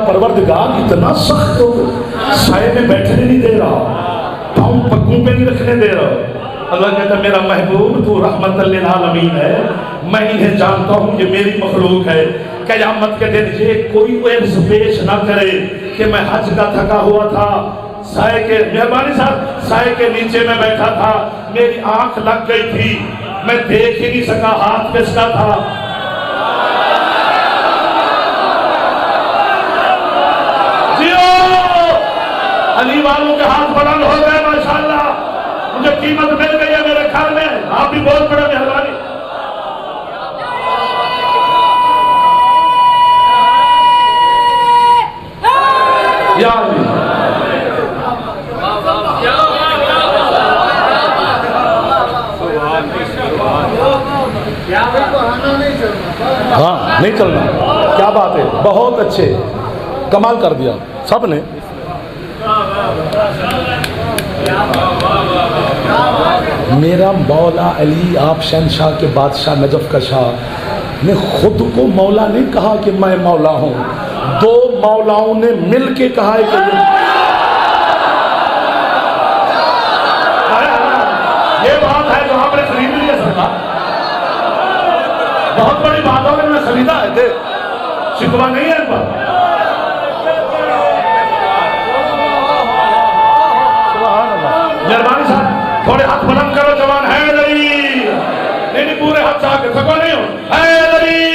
परवरदिगार इतना सख्त हो, साए में बैठने नहीं दे रहा, पाँव पग्गों पे नहीं रखने दे रहा। अल्लाह कहता मेरा महबूब तू रहमत लिल आलमीन है, मैं इन्हें जानता हूँ, ये मेरी मखलूक है। क़यामत के दिन ये कोई एब्स पेश ना करे कि मैं हज का थका हुआ था, साए के, मेहरबानी साहब, साए के नीचे में बैठा था, मेरी आंख लग गई थी, मैं देख ही नहीं सका, हाथ किसका था। अली वालों के हाथ बुलंद हो गए माशाअल्लाह, मुझे कीमत मिल गई है मेरे ख्याल में, आप भी बहुत बड़ा मेहरबानी। हाँ नहीं चलना, क्या बात है, बहुत अच्छे, कमाल कर दिया सब ने। मेरा मौला अली, आप शहनशाह के बादशाह नजफ का शाह ने खुद को मौला नहीं कहा कि मैं मौला हूं, दो मौलाओं ने मिल के कहा है कि ये बात है जो आपने खरीद लिया सरकार, बहुत बड़ी बात हो, मैं खरीदा है थे, शिकवा नहीं है पर। मेहरबानी साहब थोड़े हाथ बुलंद करो, जवान है नहीं, नहीं पूरे हाथ से आके थको नहीं हो, है नहीं।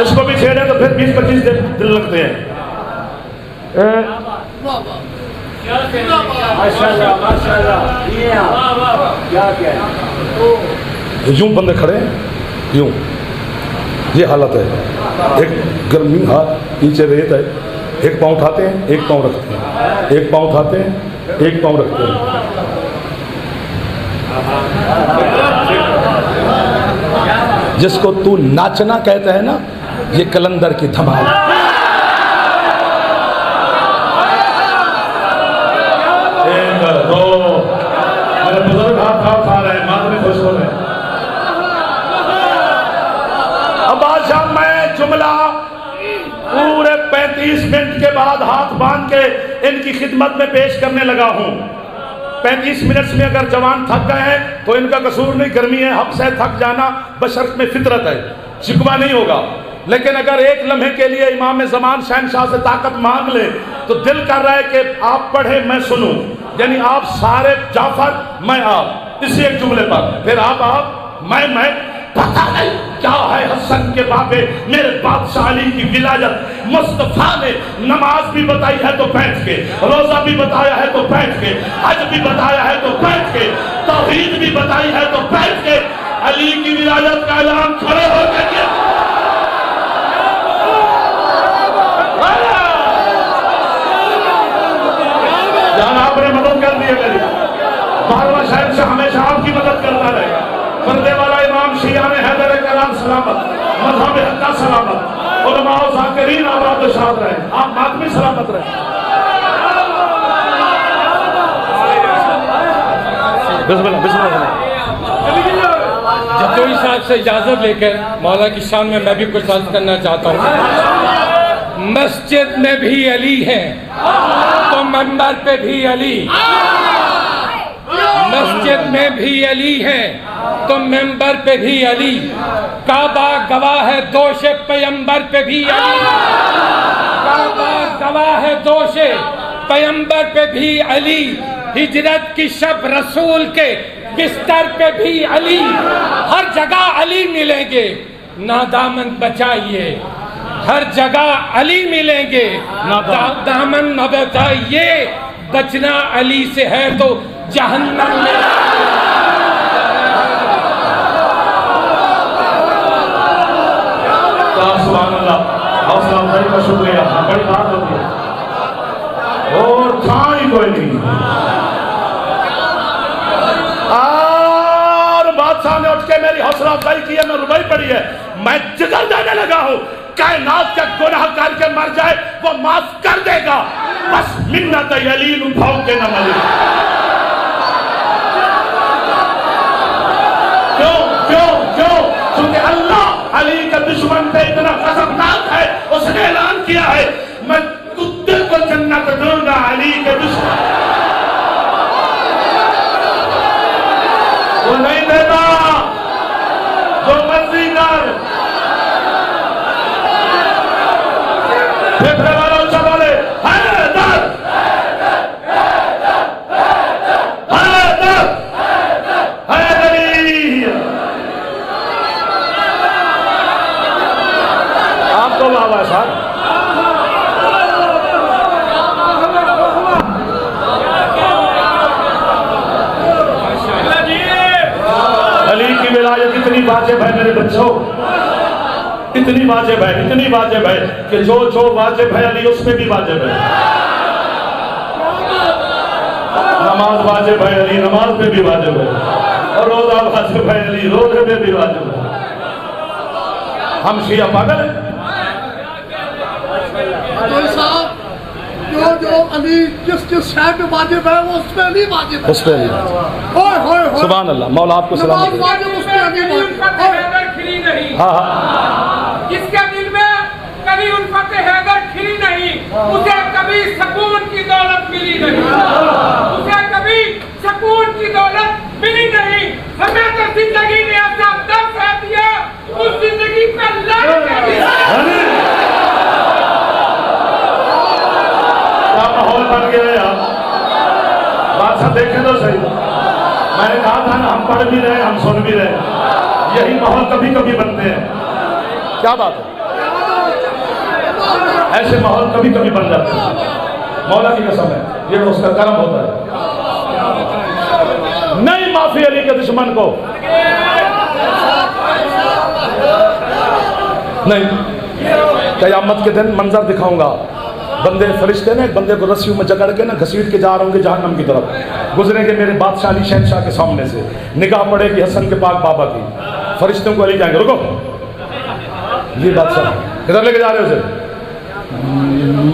इसको भी छेड़े तो फिर 20-25 दिन लगते हैं। माशाल्लाह माशाल्लाह, यूं बंदे खड़े हैं, यूं, ये हालत है, एक गर्मी हाथ नीचे रेत है, एक पाँव उठाते हैं, एक पाँव रखते हैं, एक पाँव उठाते हैं, एक पाँव रखते हैं। जिसको तू नाचना कहता है ना, ये कलंदर की धमाल। एक दो, मेरे बुजुर्ग हाथ खा रहे हैं, मात में खुश हो रहे हैं। अब बादशाह मैं जुमला पूरे 35 मिनट के बाद हाथ बांध के इनकी खिदमत में पेश करने लगा हूं। 35 मिनट में अगर जवान थक गए हैं तो इनका कसूर नहीं, गर्मी है, हक से थक जाना बशर्त में फितरत है, शिकवा नहीं होगा। लेकिन अगर एक लम्हे के लिए इमाम ज़मान शहनशाह से ताकत मांग ले तो दिल कर रहा है कि आप पढ़े मैं सुनूं, यानी आप सारे जाफर मैं आप, इसी एक जुमले पर, फिर आप मैं पता नहीं क्या है हसन के बाबे मेरे बादशाह अली की विलायत। मुस्तफा ने नमाज भी बताई है तो बैठ के, रोजा भी बताया है तो बैठ के, हज भी बताया है तो बैठ के, तौहीद भी बताई है तो बैठ के, अली की विलायत का ऐलान खड़े होकर किया। जान आपने मदद कर दी है, बारवा शहनशाह हमेशा आपकी मदद करता रहे। पर्दे वाला इमाम शिया ने हैदर कलाम सलामत, मज़हब हक़ सलामत, उलमा व ज़ाकिरीन आबाद शाद रहे, आप मातमी सलामत रहे। बिस्मिल्लाह बिस्मिल्लाह। जतोई साहब से इजाजत लेकर मौला की शान में मैं भी कुछ अर्ज करना चाहता हूँ। मस्जिद में भी अली है तो मंबर पे भी अली, मस्जिद में भी अली है तो मेंबर पे भी अली, काबा गवाह है दोषे पैगंबर पे भी अली, काबा गवाह है दोषे पैगंबर पे भी अली, हिजरत की शब रसूल के बिस्तर पे भी अली, हर जगह अली मिलेंगे, नादामन बचाइए, हर जगह अली मिलेंगे, दामन न बचाइए, बचना अली से है तो जहन्नम में। हौसला अफजाई का शुक्रिया, बड़ी बात होती है और था ही कोई नहीं। और बादशाह ने उठ के मेरी हौसला अफजाई की है, मैं रुबाई पड़ी है, मैं जिगर देने लगा हूं, कायनात का गुनाह करके मर जाए वो माफ कर देगा, बस मिन्नत अली उठाओ के न मले। क्यों क्यों क्यों का दुश्मन पे इतना खतरनाक है, उसने ऐलान किया है मैं कुत्ते को जन्नत दूंगा अली के दुश्मन। वो नहीं देता, जो मर्जी कर। फेफड़े वालों से बोले हैदर, हैदर, हैदरी। आपको बाबा साहब अली की विलायत इतनी वाजिब है मेरे बच्चों, इतनी वाजिब है, इतनी वाजिब है कि जो जो वाजिब है अली उसमें भी वाजिब है। नमाज वाजिब है अली नमाज पे भी वाजिब है, और रोजा वाजिब है अली रोजे पे भी वाजिब है। हम शिया पागल हैं। जो अली जिस शहर में वाजिब है वो उसमें अली वाजिब है, उसमें अली सुभान अल्लाह। मौला आपको सलाम। नमाज वाजिब उसमें अली वाजिब है। खिली नहीं, हाँ हाँ, जिसके दिल में कभी उल्फत हैदर खिली नहीं, उसे कभी सुकून की दौलत मिली नहीं, उसे कभी सुकून की दौलत मिली नहीं। हमें तो जिंदगी ने ऐसा दर्द है दिया, उस जिंदगी पे लानत है दिया। क्या माहौल बन गया यार, बात सब देखें तो सही। मैंने कहा था ना, हम पढ़ भी रहे हम सुन भी रहे, यही माहौल कभी कभी बनते हैं। क्या बात है, ऐसे माहौल कभी कभी बन जाते हैं। मौला की कसम है, ये उसका कर्म होता है। नहीं माफी अली के दुश्मन को नहीं। कयामत के दिन मंजर दिखाऊंगा, बंदे फरिश्ते ने बंदे को रस्सियों में जकड़ के ना घसीट के जा रहे होंगे जहन्नम की तरफ, गुजरेंगे मेरे बादशाह अली शहनशाह के सामने से, निगाह पड़ेगी हसन के पाक बाबा की, फरिश्तों को अली जाएंगे रुको जी बादशाह किधर लेके जा रहे हो उसे?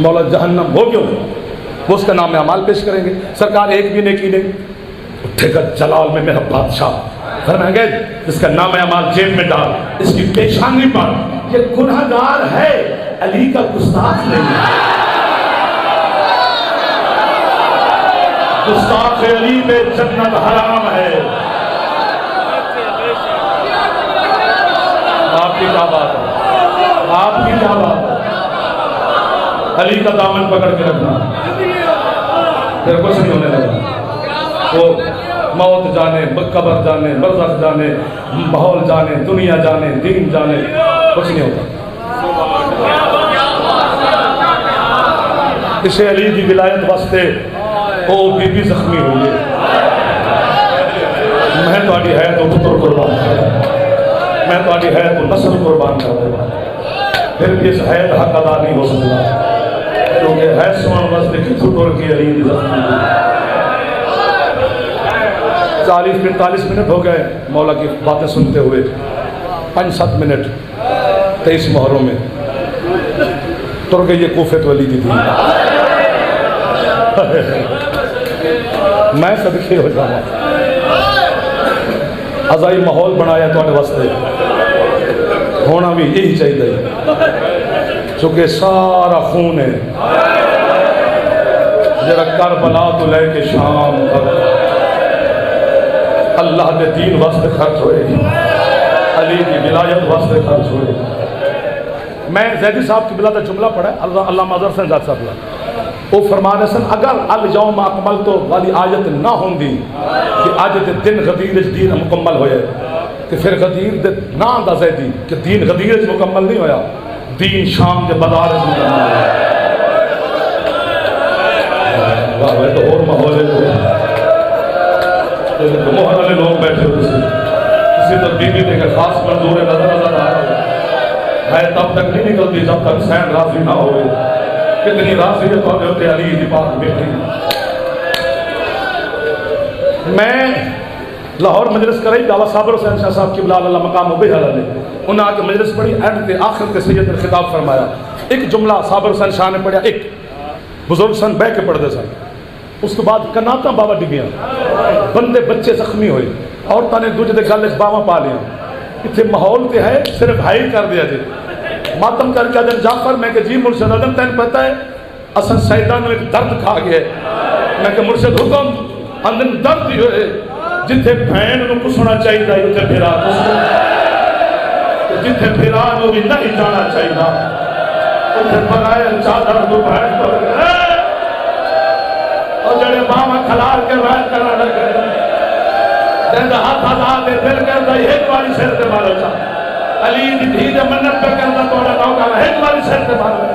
मौला जहन्नम। हो क्यों? वो उसका नाम अमाल पेश करेंगे। सरकार एक भी नेकी नहीं, उठेगा जलाल में मेरा बादशाह, फरमाएंगे इसका नाम अमाल जेब में डाल, इसकी पेशानी पर, ये गुनहगार है अली का गुस्ताख नहीं है। गुस्ताख अली में जन्नत हराम है। आपकी क्या बात है, आपकी क्या बात है? अली का दामन पकड़ के रखना, फिर कुछ नहीं होने लगा। वो मौत जाने, कब्र जाने, बरज़ख जाने, माहौल जाने, दुनिया जाने, दीन जाने, कुछ नहीं होता। इसे अली की विलायत वास्ते ओ बीबी जख्मी हुई है। मैं थोड़ी है तो पुत्र कुर्बान कर, मैं थोड़ी है तो नस्ल कुर्बान कर दूंगा, फिर भी इस हैद हक अदा नहीं हो सकता, क्योंकि है सुन वास्ते की फुटोर की अली की जख्मी। 40-45 मिनट हो गए मौला की बातें सुनते हुए, 5-7 मिनट 23 मुहर्रम में तुर गई ये कोफे तो अली की थी। मैं सदके हो जाऊंगा, अजाई माहौल बनाया थोड़े वास्ते, होना भी यही चाहिए, चूंकि सारा खून है जरा करबला तो लेके शाम तक अल्लाह के दीन वास्ते खर्च होए, अली की विलायत वास्ते खर्च होए। मैं जैदी साहब की बिला का जुमला पढ़ा, अल्लाह मज़र से जात साहब वो फरमा रहे सन, अगर अल यौम अकमल तो वाली आयत ना होंगी कि अज दे दिन गदीर दीन मुकम्मल होए, तो फिर गदीर दे ना दा जैदी कि दीन गदीर मुकम्मल नहीं होया, दीन शाम के बाजार मुकम्मल होया। वाह तो और माहौल है, तो मोहल्ले लोग बैठे हो, किसी तो बीबी देकर खास मंजूर नजर आ रहा है, तब तक नहीं निकलती जब तक सैन राजी ना हो। कितनी राजी है तो अली की बात बेटी। मैं लाहौर मजलिस कराई बाबा साबर हुसैन शाह साहब की बिलाल अल्लाह मकाम उबे हला ने, उन्हें आके मजलिस पढ़ी, एंड के आखिर के सैयद ने खिताब फरमाया। एक जुमला साबर हुसैन शाह ने पढ़ा, एक बुजुर्ग सन बह के पढ़ते सन, उसके बाद कनाता बाबा डिगिया, बंदे बच्चे जख्मी हुए, औरतों ने दूजे के गल बावा पा लिया, इतने माहौल तो है सिर्फ हाई कर दिया जी मातम करके अदन जाफर मैं कि जी मुर्शद अदम तेन पता है असन सैदा एक दर्द खा गया मैं कि मुर्शद हुक्म अंदर दर्द ही होए जिथे भैन को पुछना चाहिए उसे फिरा जिथे फिरा भी नहीं जाना चाहिए उसे बनाए चादर को भैन और जड़े बावा खलार के राय करा लगे हाथ हला दे दिल करता एक बारी सिर से मारो चा अली दी धी दे मन्नत पे करता तोड़ा नौका एक बारी सिर से मारो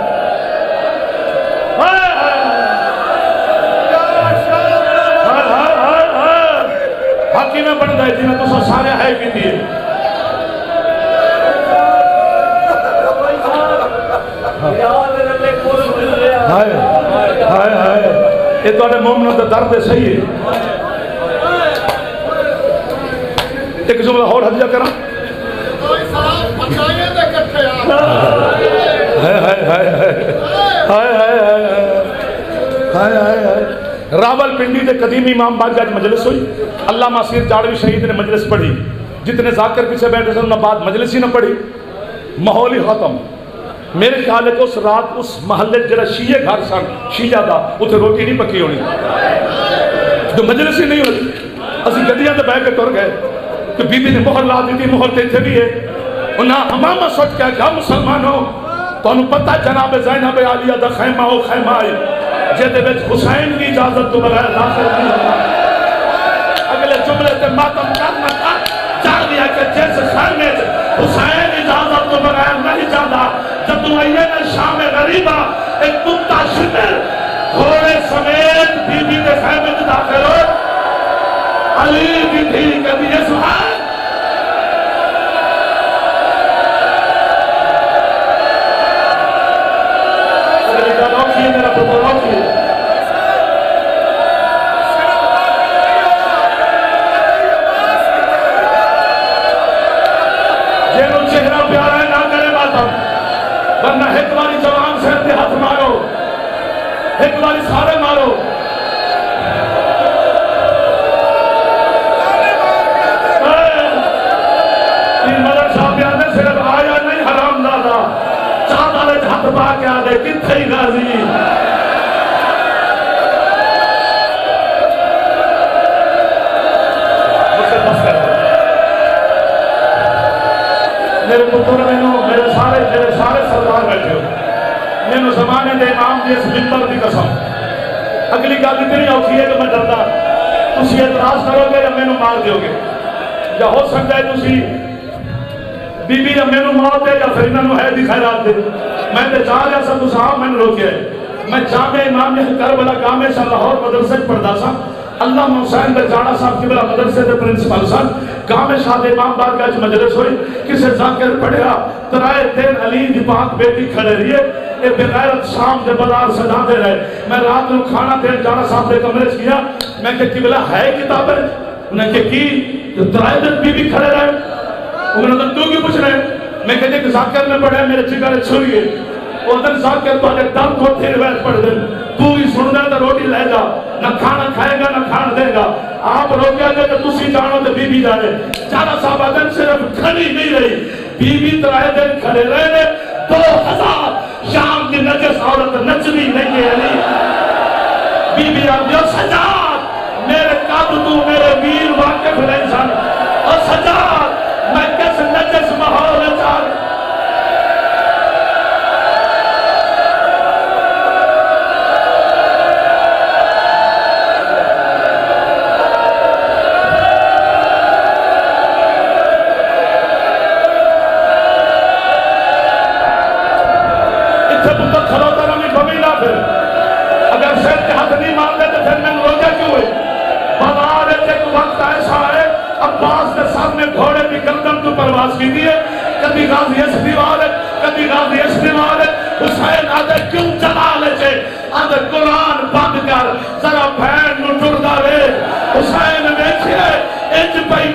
हाकी में बन गए जिन्हें तुसा सारे है की दिए हाय हाय हाय ये तोड़े मोमनों का दर्द सही है एक जुमला और हदिया करा रावलपिंडी के कदीम इमाम बादशाह मजलिस हुई अल्लामा सीर जाड़वी शहीद ने मजलिस पढ़ी जितने जाकर पीछे बैठे थे उन्होंने बाद मजलिस ही ना पढ़ी माहौल ही खत्म मेरे ख्याल है उस रात उस महल्ले जरा शीए घर सन शीया का उसे रोटी नहीं पकी होनी जो मजलिस ही नहीं होती असं गड्डियां से बह के तुर गए कि बीबी ने मोहर ला दी मोहर तो इतने भी है उन्हें हमामा सोच के क्या मुसलमानों तो पता जनाब ज़ैनब आलिया दा खैमा हो खैमा आई जेदे विच हुसैन की इजाजत तो बगैर दाखिल नहीं होता अगले जुमले से मातम करना चाह दिया कि जिस खैमे हुसैन इजाजत तो बगैर नहीं जाता जब तुम आइए ना शाम गरीबा एक कुत्ता शिकर घोड़े समेत बीबी के खैमे में दाखिल हो अली की थी कभी ये सुहाग मेरा पुत्र रोकी जेनो चेहरा प्यारा है ना करे बात वरना एक बारी जवान से हाथ मारो एक बारी सारे मारो किथे गाजी मेरे पुत्र मेरे सारे सरदार बैठे हो मैनू जमाने के इमाम की इस मिंबर की कसम अगली गल इतनी औखी है कि मैं डरदा तुम एतराज करोगे या मैनू मार दोगे या हो सकता है तुम बीबी या मैनू मार दे या फिर इन्होंने है दी खैरात दे मैं तो जा रहा था तुम आप मैंने रोके मैं जामे इमाम करबला गामे सा लाहौर मदरसे पढ़ता सा अल्लाह हुसैन दे जाना साहब की बला मदरसे दे प्रिंसिपल सन गामे शाह इमाम बारगाह मजलिस हुई किसी जाकर पढ़िया तराए दिन अली दी पाक बेटी खड़े रही ये बेगैरत शाम के बाजार सजाते रहे मैं रात को खाना देन जाना साहब के कमरे से गया मैं कि किबला है किताबें उन्हें के की तो तराए दिन बीबी खड़े रहे उन्होंने तू क्यों पूछ रहे मैं कहते जाकर में पढ़े मेरे जिगर छुड़िए उधर जाकर तो दम को फिर वैस पढ़ दे तू ही सुनना तो रोटी ले जा ना खाना खाएगा ना खाना देगा आप रोके तो तुसी जानो तो बीबी जाने चारा साहब अदन सिर्फ खड़ी नहीं रही बीबी तराए दिन खड़े रहे 2000 शाम की नजस औरत नचनी नहीं है बीबी आप जो सजाद मेरे कब तू मेरे वीर वाकिफ नहीं सन और सजाद मैं किस नजस माहौल चार अगर सिर के हाथ नहीं मारते तो फिर मैंने रोजा क्यों हुई बाजार एक वक्त ऐसा है अब्बास के सामने घोड़े की गर्दन को परवास की दिए कभी गाजी इस दीवार कभी गाजी इस दीवार हुसैन आदे क्यों चला ले आदे कुरान बंद कर जरा भैन नु टुरदा वे हुसैन देखिए इंज पई